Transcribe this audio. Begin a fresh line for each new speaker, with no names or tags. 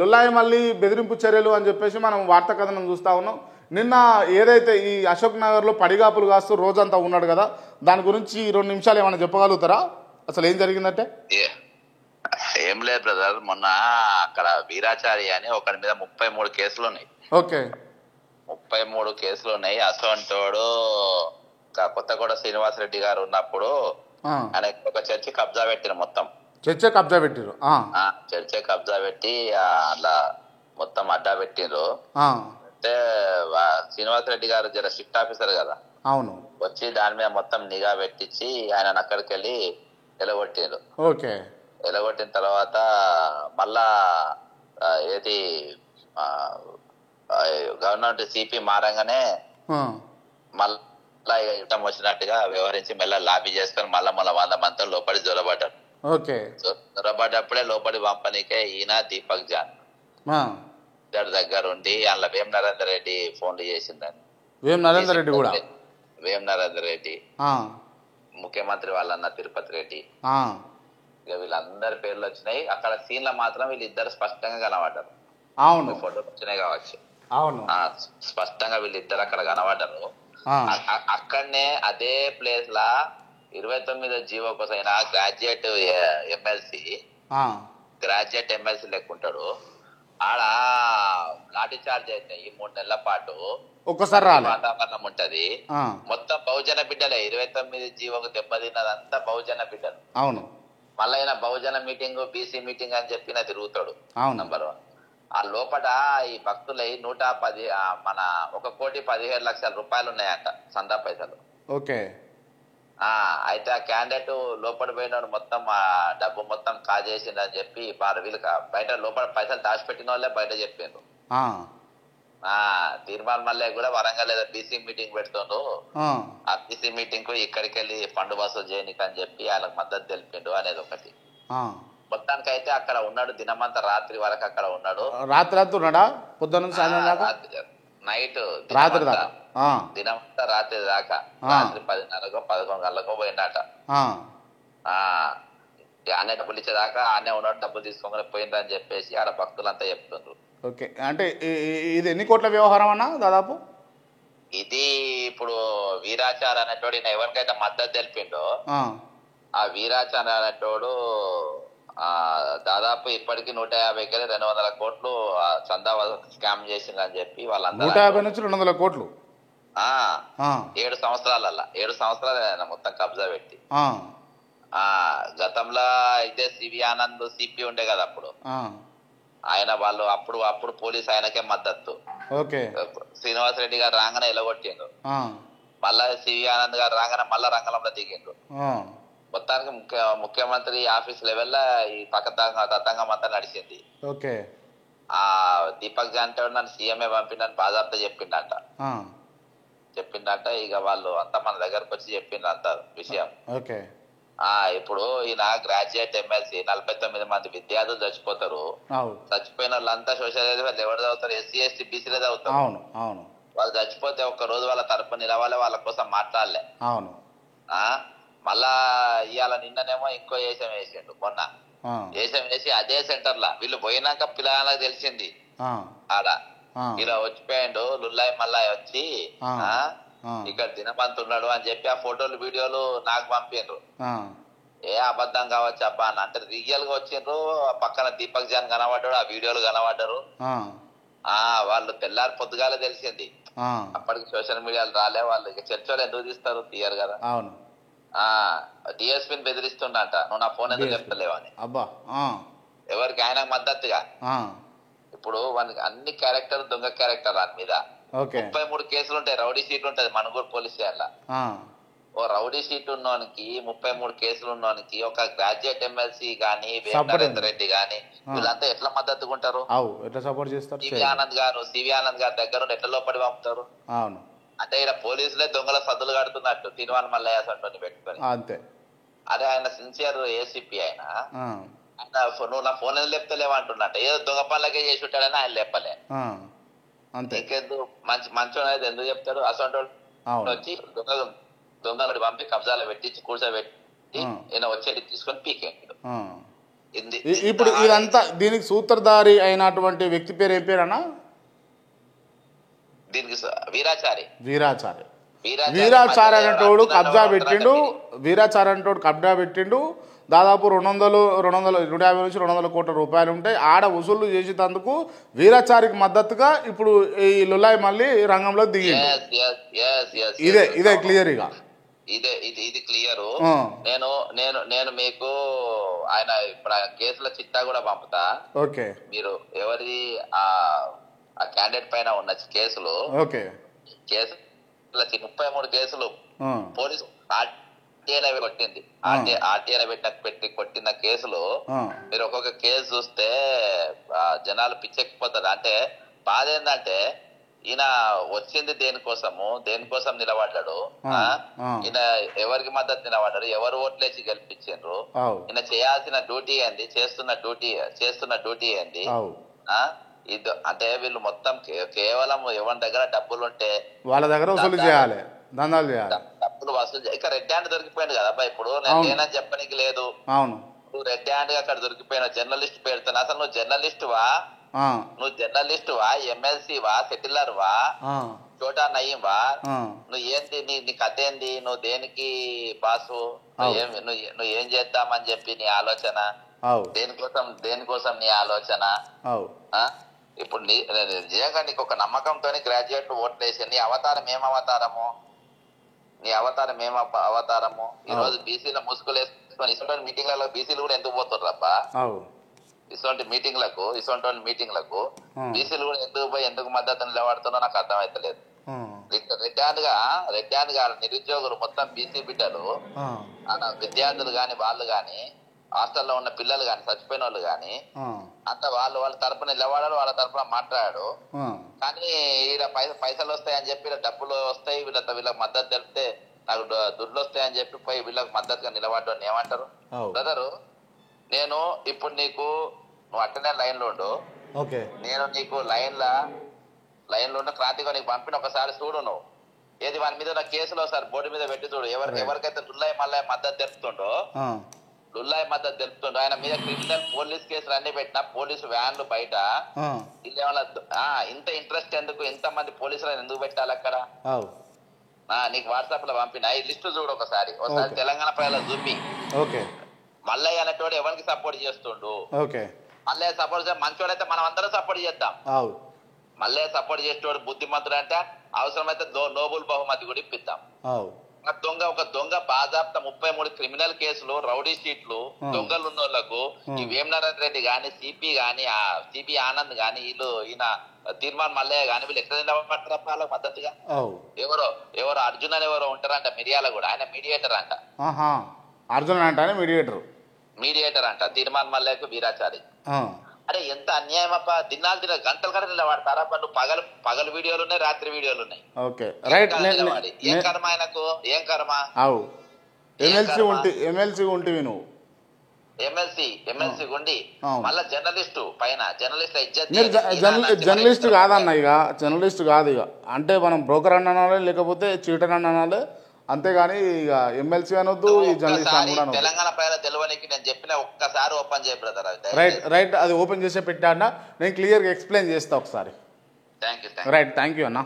లుల్లాయి మళ్ళీ బెదిరింపు చర్యలు అని చెప్పేసి మనం వార్తా కథనం చూస్తూ ఉన్నాం. నిన్న ఏదైతే ఈ అశోక్ నగర్లో పడిగాపులు కాస్తూ రోజంతా ఉన్నాడు కదా, దాని గురించి 2 నిమిషాలు ఏమైనా చెప్పగలుగుతారా? అసలు ఏం జరిగిందంటే?
ఏం లేదు బ్రదర్, మొన్న అక్కడ వీరాచారి అని ఒకరి మీద 33 కేసులు ఉన్నాయి.
ఓకే,
33 కేసులు ఉన్నాయి. అసోంటోడు కొత్తగూడ శ్రీనివాసరెడ్డి గారు ఉన్నప్పుడు ఆయన ఒక చర్చి కబ్జా పెట్టిన, మొత్తం
చర్చే కబ్జా పెట్టిరు.
చర్చే కబ్జా పెట్టి అలా మొత్తం అడ్డా పెట్టిండ్రు. అంటే శ్రీనివాసరెడ్డి గారు జర షిఫ్ట్ ఆఫీసర్ కదా,
అవును,
వచ్చి దాని మీద మొత్తం నిఘా పెట్టించి ఆయన అక్కడికి వెళ్ళి ఎలగొట్టిండ్రు.
ఓకే,
ఎలగొట్టిన తర్వాత మళ్ళా ఏది గవర్నమెంట్ సిపి మారంగానే మళ్ళా ఇష్టం వచ్చినట్టుగా వ్యవహరించి మళ్ళీ లాబీ చేసుకొని మళ్ళా 100 మంది లోపలి జొరబడ్డారు.
ఓకే,
జొరబడ్డప్పుడే లోపలి పంపనీకే ఈయన దీపక్ జాన్ దగ్గర ఉండి అందులో వేం నరేందర్ రెడ్డి ఫోన్లు చేసిందని.
వేం నరేందర్ రెడ్డి కూడా,
వేం నరేందర్ రెడ్డి ముఖ్యమంత్రి వాళ్ళన్న తిరుపతి రెడ్డి, ఇక వీళ్ళందరి పేర్లు వచ్చినాయి. అక్కడ సీన్లో మాత్రం వీళ్ళిద్దరు స్పష్టంగా కనబడ్డారు.
అవును,
ఫోటోలు వచ్చినాయి కావచ్చు.
అవును,
స్పష్టంగా వీళ్ళిద్దరు అక్కడ కనబడ్డారు. అక్కడనే అదే ప్లేస్ లా 29వ జీవో కోసం గ్రాడ్యుయేట్ ఎమ్మెల్సీ లెక్కుంటాడు. ఆడ లాఠీ చార్జ్ అయితే ఈ 3 నెలల పాటు
ఒక్కసారి
వాతావరణం ఉంటది. మొత్తం బహుజన బిడ్డలే. 29 జీవోకు దెబ్బతిన్నదంతా బహుజన బిడ్డలు.
అవును,
మళ్ళీ ఆయన బహుజన మీటింగ్, బీసీ మీటింగ్ అని చెప్పిన తిరుగుతాడు. నంబర్ 1. ఆ లోపల ఈ భక్తులై 110 మన 1,17,00,000 రూపాయలు ఉన్నాయంట సందా పైసలు.
ఓకే,
అయితే ఆ క్యాండిడేట్ లోపల పోయినాడు, మొత్తం ఆ డబ్బు మొత్తం కాజేసిందని చెప్పి వీళ్ళు బయట లోపల పైసలు దాచిపెట్టిన వాళ్ళే బయట చెప్పిండ్రు. తీర్మానం మళ్ళీ కూడా వరంగల్ ఏదో బీసీ మీటింగ్ పెడుతుండ్రు. ఆ బీసీ మీటింగ్ కు ఇక్కడికి వెళ్ళి ఫండ్ వసూలు చేయనికి అని చెప్పి వాళ్ళకి మద్దతు తెలిపిండు అనేది ఒకటి. మొత్తానికి అయితే అక్కడ ఉన్నాడు దినమంతా, రాత్రి వరకు అక్కడ ఉన్నాడు.
రాత్రి ఉన్నాడా? పొద్దున్న
నైట్ దినమంతా రాత్రి దాకా, రాత్రి 10:30కో 11 గంటలకో పోయినట. ఆనే డబ్బులు ఇచ్చేదాకా ఆనే ఉన్నాడు, డబ్బులు తీసుకొని పోయిందని చెప్పేసి ఆడ భక్తులంతా చెప్తుండ్రు.
ఓకే, అంటే ఇది ఎన్ని కోట్ల వ్యవహారం అన్నా దాదాపు?
ఇది ఇప్పుడు వీరాచార్ అనేటోడు ఎవరికైతే మద్దతు తెలిపిండో ఆ వీరాచార్ అనేటోడు దాదాపు ఇప్పటికి 150-200 కోట్లు చందా స్కామ్ చేసిందని చెప్పి వాళ్ళందరూ
150 నుంచి 200 కోట్లు
7 సంవత్సరాలల్లా 7 సంవత్సరాలు మొత్తం కబ్జా పెట్టి. గతంలో అయితే సివి ఆనంద్ సిపి ఉండే కదా అప్పుడు, ఆయన వాళ్ళు అప్పుడు పోలీస్ ఆయనకే మద్దతు. శ్రీనివాసరెడ్డి గారు రాగానే ఎలగొట్టిండు. మళ్ళా సివి ఆనంద్ గారు రాగానే మళ్ళా రంగంలో దిగిండు. మొత్తానికి ముఖ్యమంత్రి ఆఫీస్ లెవెల్లో ఈ తతంగం అంతా నడిచింది. దీపక్ జాన్ నన్ను సీఎంఏ పంపిండని బాధాప్త చెప్పిండట. ఇక వాళ్ళు అంతా మన దగ్గరకు వచ్చి చెప్పిండ్రు అంతా విషయం. ఇప్పుడు ఈయన గ్రాడ్యుయేట్ ఎమ్మెల్సీ 49 మంది విద్యార్థులు చచ్చిపోతారు. చచ్చిపోయిన వాళ్ళంతా సోషల్ వాళ్ళు ఎవరు చదువుతారు? ఎస్సీ ఎస్టీ బీసీలే చదువుతారు. వాళ్ళు చచ్చిపోతే ఒక్క రోజు వాళ్ళ తరపు నిలవాలి, వాళ్ళ కోసం మాట్లాడలే. మళ్ళా ఇవాళ నిన్ననేమో ఇంకో ఏషం వేసిండు. మొన్న ఏషం వేసి అదే సెంటర్ లా వీళ్ళు పోయినాక పిల్లలకు తెలిసింది ఆడ ఇలా వచ్చిపోయిండు లుల్లాయి మల్లాయి వచ్చి ఇక్కడ దినమంతున్నాడు అని చెప్పి ఆ ఫోటోలు వీడియోలు నాకు పంపిండ్రు. ఏ అబద్ధం కావచ్చు అబ్బా అని అంటే రియల్ గా వచ్చిండ్రు. పక్కన దీపక్ జాన్ కనబడ్డాడు, ఆ వీడియోలు కనబడ్డారు. వాళ్ళు తెల్లారి పొద్దుగాలే తెలిసింది. అప్పటికి సోషల్ మీడియాలు రాలే. వాళ్ళు ఇక చర్చలు ఎందుకు తీస్తారు? తీయరు కదా. డిఎస్పీని బెదిరిస్తుండట, నువ్వు నా ఫోన్ ఎందుకు చెప్తలేవు అని. ఎవరికి? ఆయనకు మద్దతుగా. ఇప్పుడు వానికి అన్ని క్యారెక్టర్ దొంగ క్యారెక్టర్ దాని మీద 33 కేసులు ఉంటాయి. రౌడీ షీట్ ఉంటది మణుగూరు పోలీస్ స్టేషన్. ఓ రౌడీ షీట్ ఉన్నోనికి 33 కేసులు ఉన్నోనికి ఒక గ్రాడ్యుయేట్ ఎమ్మెల్సీ గానీ నరేందర్ రెడ్డి గానీ వీళ్ళంతా ఎట్లా మద్దతుగా ఉంటారు? సివి ఆనంద్ గారు దగ్గర ఎట్లా లోపడి పంపుతారు? అంటే ఇక్కడ పోలీసులే దొంగల సద్దులు కడుతున్నట్టు తిరువన మల్లయ్య సంటోని పెట్టుకొని. అదే ఆయన సిన్సియర్ ఏసీపీ ఆయన నువ్వు నా ఫోన్ ఎందుకు లేపుతలేవు అంటున్నట్టు. ఏదో దొంగ పనులకే చేసి ఉంటాడని ఆయన లేపలే. ఇంకెందుకు మంచోడు అయితే ఎందుకు చెప్తాడు? అసలు వచ్చి దొంగలు పంపి కబ్జాలు పెట్టించి కూర్చోబెట్టి ఈయన వచ్చేది తీసుకొని పీకేండు.
ఇప్పుడు ఇదంతా దీనికి సూత్రధారి అయినటువంటి వ్యక్తి పేరు ఏం పేరు అన్న?
దీనికి వీరాచారి.
వీరాచారి అనేటోడు కబ్జా పెట్టిండు. వీరాచారి అనేటోడు కబ్జా పెట్టిండు. దాదాపు 150 నుంచి 200 కోట్ల రూపాయలు ఉంటాయి. ఆడ వసూళ్లు చేసేందుకు వీరాచారికి మద్దతుగా ఇప్పుడు ఈ లుల్లాయి మళ్ళీ రంగంలో దిగింది. ఇదే క్లియర్ ఇక
ఇది క్లియర్. నేను మీకు ఆయన ఇప్పుడు కేసుల చిట్టా కూడా పంపుతా.
ఓకే,
మీరు ఎవరి ఆ క్యాండిడేట్ పైన ఉన్న కేసులు, కేసు 33 కేసులు పోలీసు కొట్టింది. ఆర్టీఐ కొట్టిన కేసులు మీరు ఒక్కొక్క కేసు చూస్తే జనాలు పిచ్చెక్కిపోతారు. అంటే బాధ ఏంటంటే ఈయన వచ్చింది దేనికోసం నిలబడ్డాడు, ఈయన ఎవరికి మద్దతు నిలబడ్డాడు, ఎవరు ఓట్లేసి గెలిపించారు, ఈయన చేయాల్సిన డ్యూటీ ఏంది, చేస్తున్న డ్యూటీ ఏంది. ఇది అంటే వీళ్ళు మొత్తం కేవలం ఎవరి దగ్గర డబ్బులు ఉంటే
వాళ్ళ దగ్గర వసూలు చేయాలి, దందాలు చేయాలి,
డబ్బులు వసూలు చేయాలి. ఇక రెడ్ హ్యాండ్ దొరికిపోయింది కదా అబ్బాయి. ఇప్పుడు నేను లేనని చెప్పడానికి లేదు. నువ్వు రెడ్ హ్యాండ్ గా అక్కడ దొరికిపోయిన జర్నలిస్ట్ పేరుతో అసలు నువ్వు జర్నలిస్ట్ వా, ఎమ్మెల్సీ వా, సెటిలర్ వా, చోటా నయీం వా, నువ్వు ఏంది, నీ కథ ఏంది, నువ్వు దేనికి బాసు, నువ్వు ఏం చేద్దామని చెప్పి నీ ఆలోచన, దేనికోసం నీ ఆలోచన. ఇప్పుడు నిజంగా నీకు ఒక నమ్మకంతో గ్రాడ్యుయేట్ ఓట్లు వేసి నీ అవతారం ఏం అవతారము ఈ రోజు బీసీల ముసుగులు వేసుకొని ఇటువంటి మీటింగ్లలో బీసీలు కూడా ఎందుకు పోతుర్రబ్బా? ఇటువంటి మీటింగ్లకు బీసీలు కూడా ఎందుకు మద్దతు నిలబడుతున్నా నాకు అర్థమైతలేదు. రెడ్ హ్యాండ్ గా నిరుద్యోగులు మొత్తం బీసీ బిడ్డలు, విద్యార్థులు గాని వాళ్ళు గాని హాస్టల్లో ఉన్న పిల్లలు గాని చచ్చిపోయిన వాళ్ళు గాని అంత వాళ్ళ తరపున నిలబడాడు, వాళ్ళ తరపున మాట్లాడాడు. కానీ ఈడ పైసలు వస్తాయని చెప్పి డబ్బులు వస్తాయి, వీళ్ళకి మద్దతు తెలిపితే నాకు దుడ్లు వస్తాయని చెప్పి పోయి వీళ్ళకి మద్దతుగా నిలబడ్డాను ఏమంటారు? బ్రదరు, నేను ఇప్పుడు నువ్వు అట్టనే లైన్ లో ఉండు, నేను నీకు లైన్ లో ఉన్న క్రాంతిగా నీకు పంపిన ఒకసారి చూడు. నువ్వు ఏది వాని మీద ఉన్న కేసులో ఒకసారి బోర్డు మీద పెట్టి చూడు. ఎవరికైతే లుల్లాయి మల్లయ్య మద్దతు తెలుపుతుండో ఆయన మీద క్రిమినల్ పోలీస్ కేసులు అన్ని పెట్టినా పోలీసు వ్యాన్లు బయట ఇంత ఇంట్రెస్ట్ ఎందుకు, ఇంత మంది పోలీసులు ఎందుకు పెట్టాలి అక్కడ? నీకు వాట్సాప్ లో పంపిన ఈ లిస్టు చూడు ఒకసారి తెలంగాణ ప్రజలు చూపి. మల్లయ్య అనేటోడు ఎవరికి సపోర్ట్ చేస్తుండు, మల్లయ్య సపోర్ట్ మంచోడైతే మనం అందరం సపోర్ట్ చేద్దాం. మల్లయ్య సపోర్ట్ చేసేటోడు బుద్ధిమంతుడు అంటే అవసరమైతే నోబుల్ బహుమతి కూడా ఇప్పిద్దాం. ఒక దొంగ బాజాప్తా 33 క్రిమినల్ కేసులు, రౌడీ షీట్లు, దొంగలు ఉన్న వాళ్ళకు ఈ వేమనారాయణ రెడ్డి గాని, సిపి ఆనంద్ గాని, ఈయన తీర్మాన్ మల్లయ్య గాని వీళ్ళు ఎక్కడ నిలబడతారు మద్దతుగా? ఎవరో అర్జున్ అని ఎవరో ఉంటారంట మిర్యాల కూడా, ఆయన మీడియేటర్ అంట.
అర్జున్ అంటే
మీడియేటర్ అంట తీర్మాన్ మల్లయ్యకు వీరాచారి. అరే ఎంత అన్యాయం అబ్బా! గంటల గంటలు నిలబడతారా? నువ్వు పగలు వీడియోలు ఉన్నాయి, రాత్రి వీడియోలు ఉన్నాయి. ఏం కర్మ ఆయనకు, ఏం కర్మ? ఎమ్మెల్సీ ఉండి మళ్ళా
జర్నలిస్ట్ కాదన్న, ఇక జర్నలిస్ట్ కాదు. ఇక అంటే మనం బ్రోకర్ అనాలి, లేకపోతే చీటర్ అనాలి, అంతేగాని ఇక ఎమ్మెల్సీ అనొద్దు, ఈ జర్నలిస్ట్ అని.
తెలంగాణ ప్రజల తెలియనికి నేను చెప్పిన ఒక్కసారి ఓపెన్ చేయ బ్రదర్.
రైట్ అది ఓపెన్ చేసే పెట్టా అన్న, నేను క్లియర్గా ఎక్స్ప్లెయిన్ చేస్తా ఒకసారి.
Thank you
right, thank you అన్న.